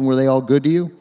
Were they all good to you?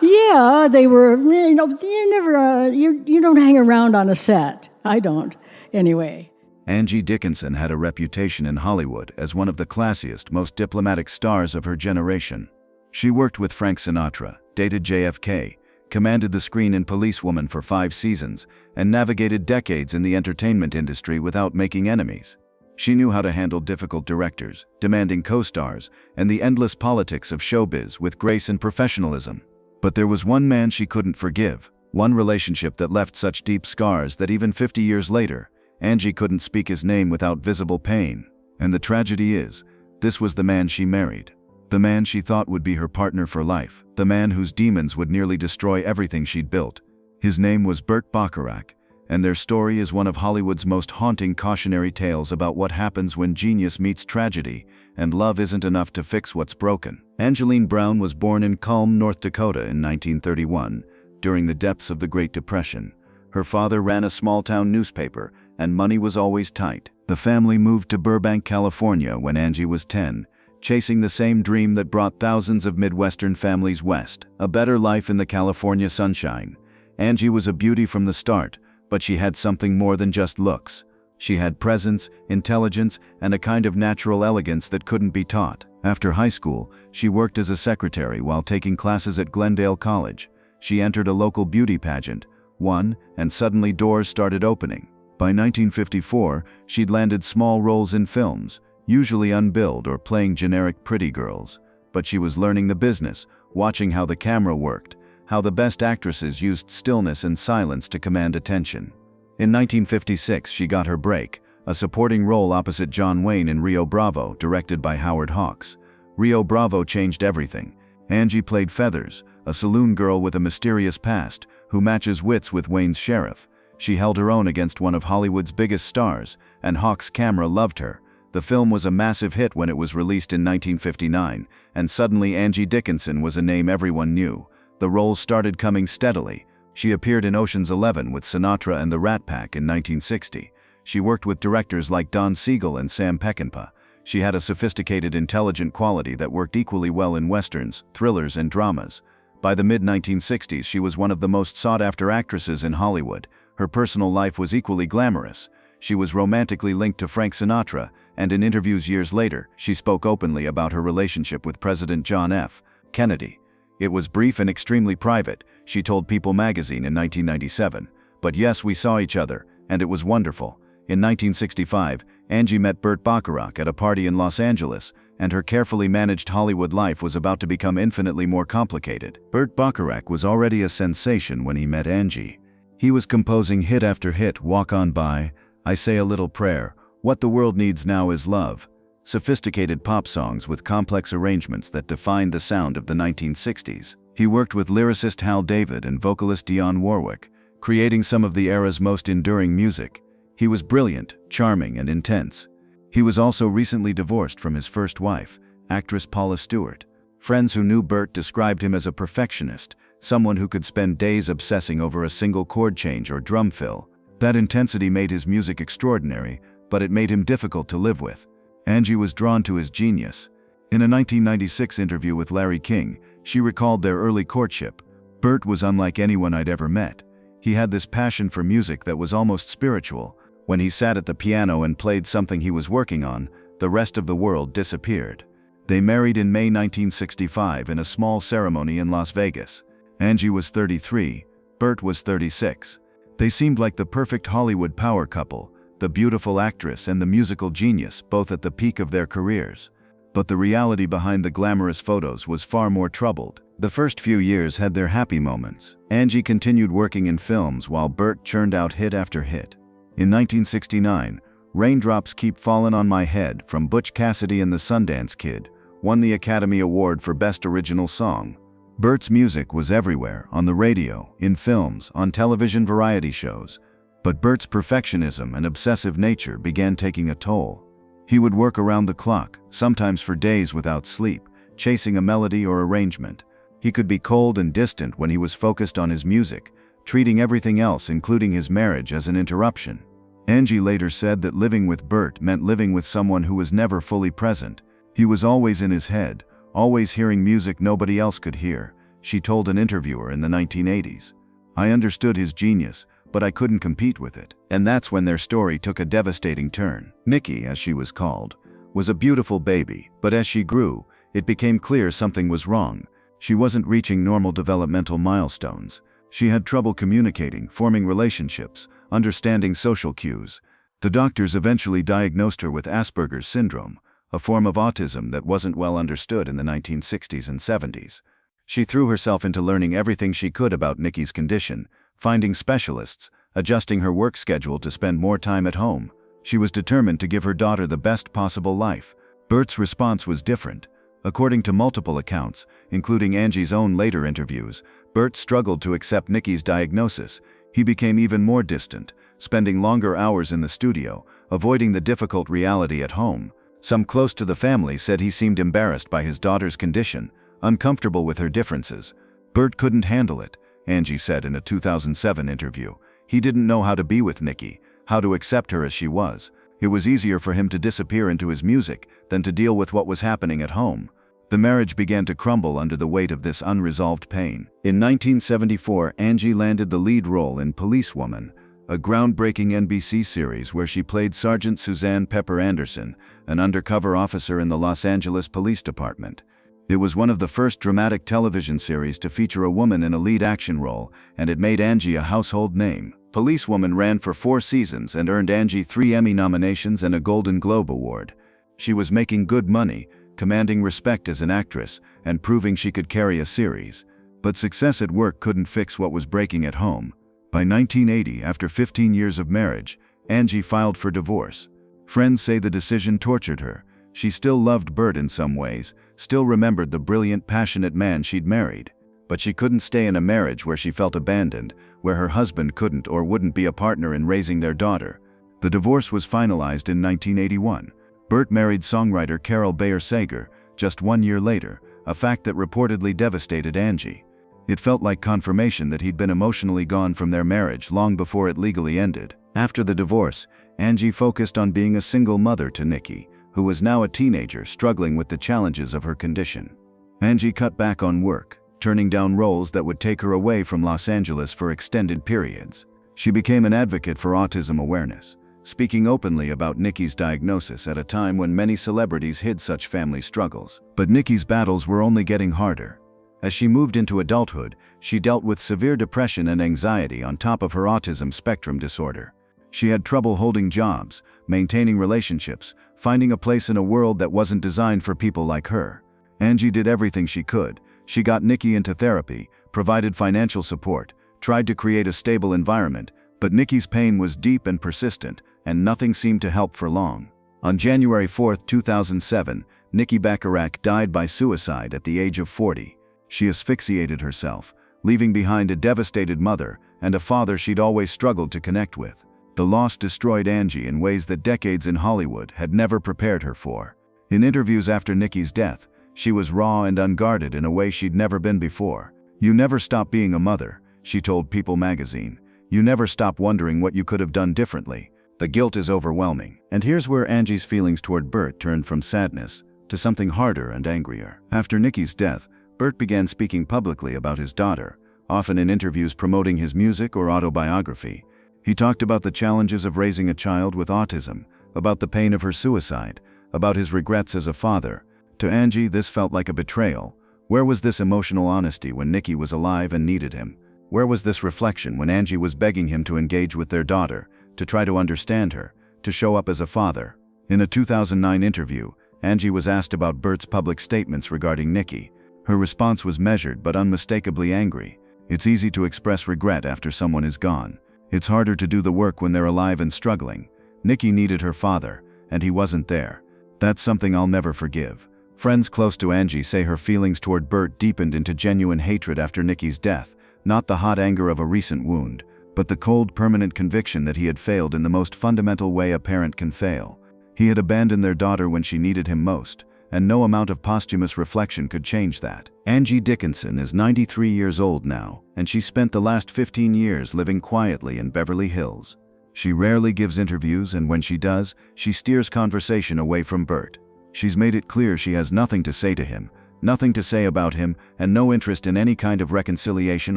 Yeah, they were, you never, you don't hang around on a set. I don't, anyway. Angie Dickinson had a reputation in Hollywood as one of the classiest, most diplomatic stars of her generation. She worked with Frank Sinatra, dated JFK, commanded the screen in Policewoman for 5 seasons, and navigated decades in the entertainment industry without making enemies. She knew how to handle difficult directors, demanding co-stars, and the endless politics of showbiz with grace and professionalism. But there was one man she couldn't forgive, one relationship that left such deep scars that even 50 years later, Angie couldn't speak his name without visible pain. And the tragedy is, this was the man she married. The man she thought would be her partner for life. The man whose demons would nearly destroy everything she'd built. His name was Burt Bacharach, and their story is one of Hollywood's most haunting cautionary tales about what happens when genius meets tragedy, and love isn't enough to fix what's broken. Angeline Brown was born in Culm, North Dakota in 1931, during the depths of the Great Depression. Her father ran a small-town newspaper, and money was always tight. The family moved to Burbank, California when Angie was 10, chasing the same dream that brought thousands of Midwestern families west, a better life in the California sunshine. Angie was a beauty from the start, but she had something more than just looks. She had presence, intelligence, and a kind of natural elegance that couldn't be taught. After high school, she worked as a secretary while taking classes at Glendale College. She entered a local beauty pageant, won, and suddenly doors started opening. By 1954, she'd landed small roles in films, usually unbilled or playing generic pretty girls. But she was learning the business, watching how the camera worked, how the best actresses used stillness and silence to command attention. In 1956, she got her break, a supporting role opposite John Wayne in Rio Bravo, directed by Howard Hawks. Rio Bravo changed everything. Angie played Feathers, a saloon girl with a mysterious past, who matches wits with Wayne's sheriff. She held her own against one of Hollywood's biggest stars, and Hawks' camera loved her. The film was a massive hit when it was released in 1959, and suddenly Angie Dickinson was a name everyone knew. The roles started coming steadily. She appeared in Ocean's 11 with Sinatra and the Rat Pack in 1960. She worked with directors like Don Siegel and Sam Peckinpah. She had a sophisticated, intelligent quality that worked equally well in westerns, thrillers, and dramas. By the mid-1960s, she was one of the most sought-after actresses in Hollywood. Her personal life was equally glamorous. She was romantically linked to Frank Sinatra, and in interviews years later, she spoke openly about her relationship with President John F. Kennedy. It was brief and extremely private, she told People magazine in 1997. But yes, we saw each other, and it was wonderful. In 1965, Angie met Burt Bacharach at a party in Los Angeles, and her carefully managed Hollywood life was about to become infinitely more complicated. Burt Bacharach was already a sensation when he met Angie. He was composing hit after hit, Walk On By, I Say a Little Prayer, What the World Needs Now Is Love, sophisticated pop songs with complex arrangements that defined the sound of the 1960s. He worked with lyricist Hal David and vocalist Dionne Warwick, creating some of the era's most enduring music. He was brilliant, charming, and intense. He was also recently divorced from his first wife, actress Paula Stewart. Friends who knew Burt described him as a perfectionist, someone who could spend days obsessing over a single chord change or drum fill. That intensity made his music extraordinary, but it made him difficult to live with. Angie was drawn to his genius. In a 1996 interview with Larry King, she recalled their early courtship. Burt was unlike anyone I'd ever met. He had this passion for music that was almost spiritual. When he sat at the piano and played something he was working on, the rest of the world disappeared. They married in May 1965 in a small ceremony in Las Vegas. Angie was 33, Burt was 36. They seemed like the perfect Hollywood power couple, the beautiful actress and the musical genius, both at the peak of their careers. But the reality behind the glamorous photos was far more troubled. The first few years had their happy moments. Angie continued working in films while Burt churned out hit after hit. In 1969, Raindrops Keep Fallin' on My Head from Butch Cassidy and the Sundance Kid won the Academy Award for Best Original Song. Burt's music was everywhere, on the radio, in films, on television variety shows. But Burt's perfectionism and obsessive nature began taking a toll. He would work around the clock, sometimes for days without sleep, chasing a melody or arrangement. He could be cold and distant when he was focused on his music, treating everything else, including his marriage, as an interruption. Angie later said that living with Burt meant living with someone who was never fully present. He was always in his head, always hearing music nobody else could hear, she told an interviewer in the 1980s. I understood his genius, but I couldn't compete with it. And that's when their story took a devastating turn. Nikki, as she was called, was a beautiful baby, but as she grew, it became clear something was wrong. She wasn't reaching normal developmental milestones. She had trouble communicating, forming relationships, understanding social cues. The doctors eventually diagnosed her with Asperger's syndrome, a form of autism that wasn't well understood in the 1960s and 70s. She threw herself into learning everything she could about Nikki's condition, finding specialists, adjusting her work schedule to spend more time at home. She was determined to give her daughter the best possible life. Bert's response was different. According to multiple accounts, including Angie's own later interviews, Bert struggled to accept Nikki's diagnosis. He became even more distant, spending longer hours in the studio, avoiding the difficult reality at home. Some close to the family said he seemed embarrassed by his daughter's condition, uncomfortable with her differences. Bert couldn't handle it, Angie said in a 2007 interview. He didn't know how to be with Nikki, how to accept her as she was. It was easier for him to disappear into his music than to deal with what was happening at home. The marriage began to crumble under the weight of this unresolved pain. In 1974, Angie landed the lead role in Policewoman, a groundbreaking NBC series where she played Sergeant Suzanne Pepper Anderson, an undercover officer in the Los Angeles Police Department. It was one of the first dramatic television series to feature a woman in a lead action role, and it made Angie a household name. Policewoman ran for 4 seasons and earned Angie 3 Emmy nominations and a Golden Globe Award. She was making good money, commanding respect as an actress, and proving she could carry a series. But success at work couldn't fix what was breaking at home. By 1980, after 15 years of marriage, Angie filed for divorce. Friends say the decision tortured her. She still loved Bert in some ways, still remembered the brilliant, passionate man she'd married. But she couldn't stay in a marriage where she felt abandoned, where her husband couldn't or wouldn't be a partner in raising their daughter. The divorce was finalized in 1981. Bert married songwriter Carol Bayer Sager just 1 year later, a fact that reportedly devastated Angie. It felt like confirmation that he'd been emotionally gone from their marriage long before it legally ended. After the divorce, Angie focused on being a single mother to Nikki, who was now a teenager struggling with the challenges of her condition. Angie cut back on work, turning down roles that would take her away from Los Angeles for extended periods. She became an advocate for autism awareness, speaking openly about Nikki's diagnosis at a time when many celebrities hid such family struggles. But Nikki's battles were only getting harder. As she moved into adulthood, she dealt with severe depression and anxiety on top of her autism spectrum disorder. She had trouble holding jobs, maintaining relationships, finding a place in a world that wasn't designed for people like her. Angie did everything she could. She got Nikki into therapy, provided financial support, tried to create a stable environment, but Nikki's pain was deep and persistent, and nothing seemed to help for long. On January 4, 2007, Nikki Bacharach died by suicide at the age of 40. She asphyxiated herself, leaving behind a devastated mother and a father she'd always struggled to connect with. The loss destroyed Angie in ways that decades in Hollywood had never prepared her for. In interviews after Nikki's death, she was raw and unguarded in a way she'd never been before. "You never stop being a mother," she told People magazine. "You never stop wondering what you could have done differently. The guilt is overwhelming." And here's where Angie's feelings toward Bert turned from sadness to something harder and angrier. After Nikki's death, Bert began speaking publicly about his daughter, often in interviews promoting his music or autobiography. He talked about the challenges of raising a child with autism, about the pain of her suicide, about his regrets as a father. To Angie, this felt like a betrayal. Where was this emotional honesty when Nikki was alive and needed him? Where was this reflection when Angie was begging him to engage with their daughter, to try to understand her, to show up as a father? In a 2009 interview, Angie was asked about Bert's public statements regarding Nikki. Her response was measured but unmistakably angry. "It's easy to express regret after someone is gone. It's harder to do the work when they're alive and struggling. Nikki needed her father, and he wasn't there. That's something I'll never forgive." Friends close to Angie say her feelings toward Bert deepened into genuine hatred after Nikki's death, not the hot anger of a recent wound, but the cold, permanent conviction that he had failed in the most fundamental way a parent can fail. He had abandoned their daughter when she needed him most, and no amount of posthumous reflection could change that. Angie Dickinson is 93 years old now, and she spent the last 15 years living quietly in Beverly Hills. She rarely gives interviews, and when she does, she steers conversation away from Bert. She's made it clear she has nothing to say to him, nothing to say about him, and no interest in any kind of reconciliation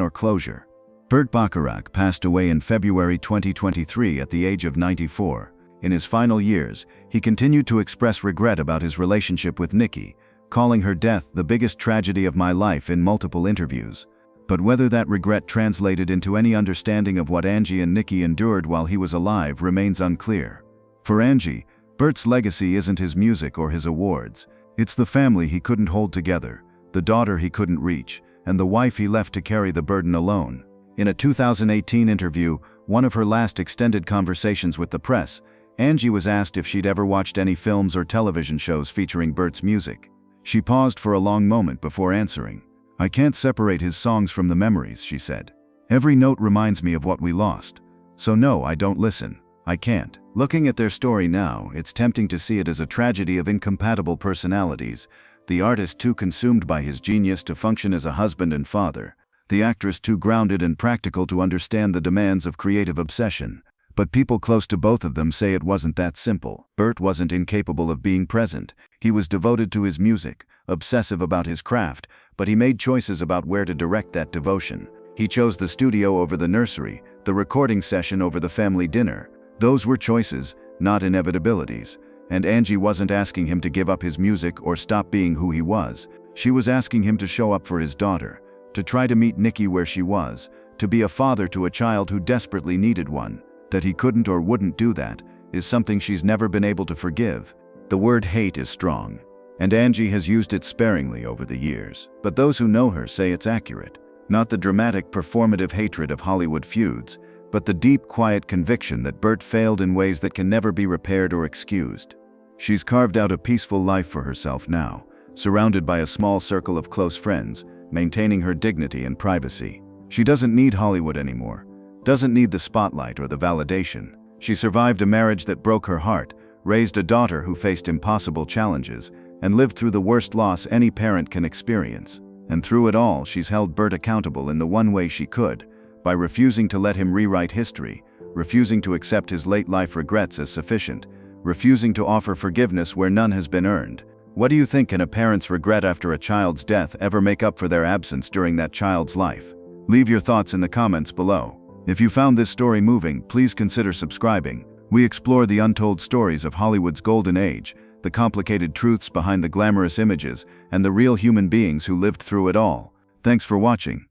or closure. Burt Bacharach passed away in February 2023 at the age of 94. In his final years, he continued to express regret about his relationship with Nikki, calling her death the biggest tragedy of my life in multiple interviews. But whether that regret translated into any understanding of what Angie and Nikki endured while he was alive remains unclear. For Angie, Burt's legacy isn't his music or his awards. It's the family he couldn't hold together, the daughter he couldn't reach, and the wife he left to carry the burden alone. In a 2018 interview, one of her last extended conversations with the press, Angie was asked if she'd ever watched any films or television shows featuring Burt's music. She paused for a long moment before answering. "I can't separate his songs from the memories," she said. "Every note reminds me of what we lost. So no, I don't listen. I can't." Looking at their story now, it's tempting to see it as a tragedy of incompatible personalities. The artist too consumed by his genius to function as a husband and father. The actress too grounded and practical to understand the demands of creative obsession. But people close to both of them say it wasn't that simple. Burt wasn't incapable of being present. He was devoted to his music, obsessive about his craft, but he made choices about where to direct that devotion. He chose the studio over the nursery, the recording session over the family dinner. Those were choices, not inevitabilities. And Angie wasn't asking him to give up his music or stop being who he was. She was asking him to show up for his daughter, to try to meet Nikki where she was, to be a father to a child who desperately needed one. That he couldn't or wouldn't do that is something she's never been able to forgive. The word hate is strong, and Angie has used it sparingly over the years. But those who know her say it's accurate. Not the dramatic, performative hatred of Hollywood feuds, but the deep, quiet conviction that Burt failed in ways that can never be repaired or excused. She's carved out a peaceful life for herself now, surrounded by a small circle of close friends, maintaining her dignity and privacy. She doesn't need Hollywood anymore. Doesn't need the spotlight or the validation. She survived a marriage that broke her heart, raised a daughter who faced impossible challenges, and lived through the worst loss any parent can experience. And through it all, she's held Burt accountable in the one way she could, by refusing to let him rewrite history, refusing to accept his late life regrets as sufficient, refusing to offer forgiveness where none has been earned. What do you think? Can a parent's regret after a child's death ever make up for their absence during that child's life? Leave your thoughts in the comments below. If you found this story moving, please consider subscribing. We explore the untold stories of Hollywood's golden age, the complicated truths behind the glamorous images, and the real human beings who lived through it all. Thanks for watching.